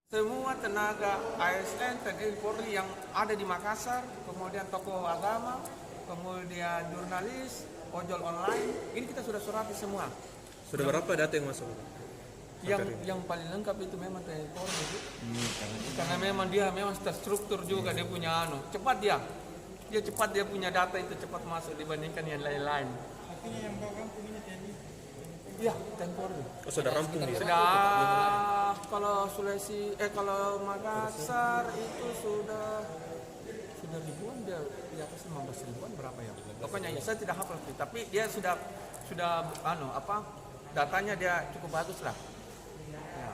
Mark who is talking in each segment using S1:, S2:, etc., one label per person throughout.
S1: Semua tenaga ASN, TNI Polri yang ada di Makassar, kemudian tokoh agama, kemudian jurnalis, ojol online, ini kita sudah surati semua.
S2: Sudah berapa data yang masuk?
S1: Yang paling lengkap itu memang TNI Polri, karena memang dia memang terstruktur juga, dia punya cepat dia cepat, dia punya data itu cepat masuk dibandingkan yang lain-lain.
S3: Artinya yang bawa kampung ini TNI?
S1: Iya, TNI Polri.
S2: Oh, sudah rampung dia?
S1: Sudah, kalau kalau Makassar itu sudah ribuan, dia di atas 15 ribuan berapa ya? Pokoknya ya saya tidak hafal, tapi dia sudah datanya dia cukup bagus lah. Ya.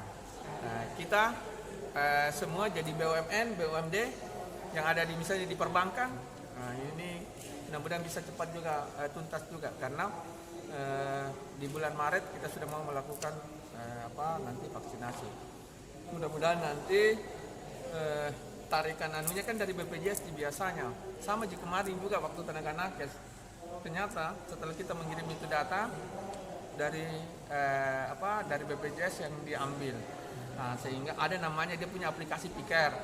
S1: Nah, kita semua jadi BUMN, BUMD yang ada misalnya di perbankan. Nah, ini mudah-mudahan bisa cepat juga tuntas juga karena di bulan Maret kita sudah mau melakukan nanti vaksinasi. Mudah-mudahan nanti tarikan anunya kan dari BPJS biasanya sama di kemarin juga waktu tenaga nakes. Ternyata setelah kita mengirim itu data dari BPJS yang diambil, sehingga ada namanya dia punya aplikasi Piker.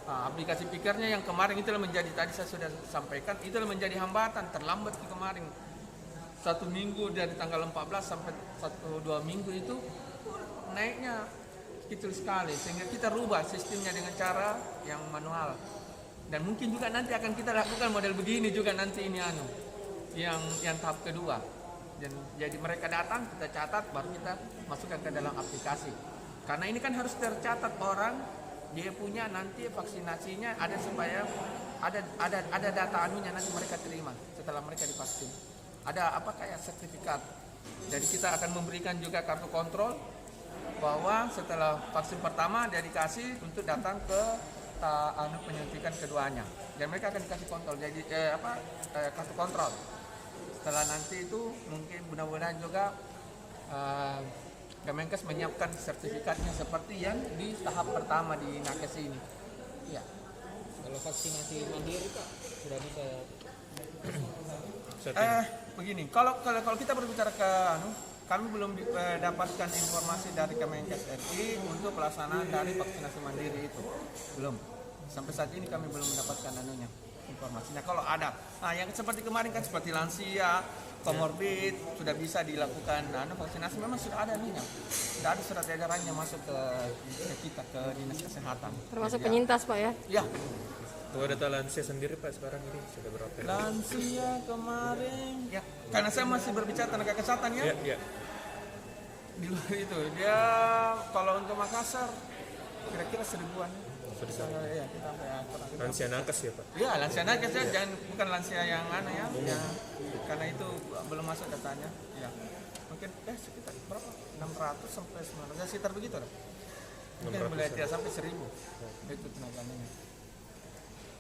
S1: Aplikasi Pikernya yang kemarin itu menjadi, tadi saya sudah sampaikan, itu menjadi hambatan terlambat di kemarin. 1 minggu dari tanggal 14 sampai 1-2 minggu itu naiknya kecil sekali, sehingga kita rubah sistemnya dengan cara yang manual. Dan mungkin juga nanti akan kita lakukan model begini juga nanti ini yang tahap kedua. Dan jadi mereka datang, kita catat, baru kita masukkan ke dalam aplikasi. Karena ini kan harus tercatat orang, dia punya nanti vaksinasinya ada, supaya ada data anunya nanti mereka terima setelah mereka divaksin. Ada kayak sertifikat. Jadi kita akan memberikan juga kartu kontrol bahwa setelah vaksin pertama dia dikasih untuk datang ke penyuntikan keduanya. Dan mereka akan dikasih kontrol. Jadi kartu kontrol. Setelah nanti itu mungkin mudah-mudahan juga Kemenkes menyiapkan sertifikatnya seperti yang di tahap pertama di nakes ini. Ya.
S4: Kalau vaksinasi mandiri Pak sudah bisa.
S1: Begini, kalau kita berbicara kami belum dapatkan informasi dari Kemenkes RI untuk pelaksanaan dari vaksinasi mandiri itu, belum. Sampai saat ini kami belum mendapatkan informasinya. Kalau ada, yang seperti kemarin kan seperti lansia, komorbid sudah bisa dilakukan vaksinasi, memang sudah ada sudah ada surat edarannya masuk ke kita, ke dinas kesehatan.
S5: Termasuk penyintas Pak ya?
S1: Ya.
S2: Kalau data lansia sendiri Pak sekarang ini sudah berapa?
S1: Lansia kemarin, ya karena saya masih berbicara tenaga kesehatan ya.
S2: Iya.
S1: Di luar itu dia kalau untuk Makassar kira-kira 1000-an. Ya, kita
S2: lansia nakes ya Pak?
S1: Iya, lansia nakes ya, jangan bukan lansia yang ya. Karena itu belum masuk datanya. Ya. Mungkin sekitar berapa? 600 sampai 900, sekitar begitu lah. Mungkin boleh sampai 1000. Itu tenaganya.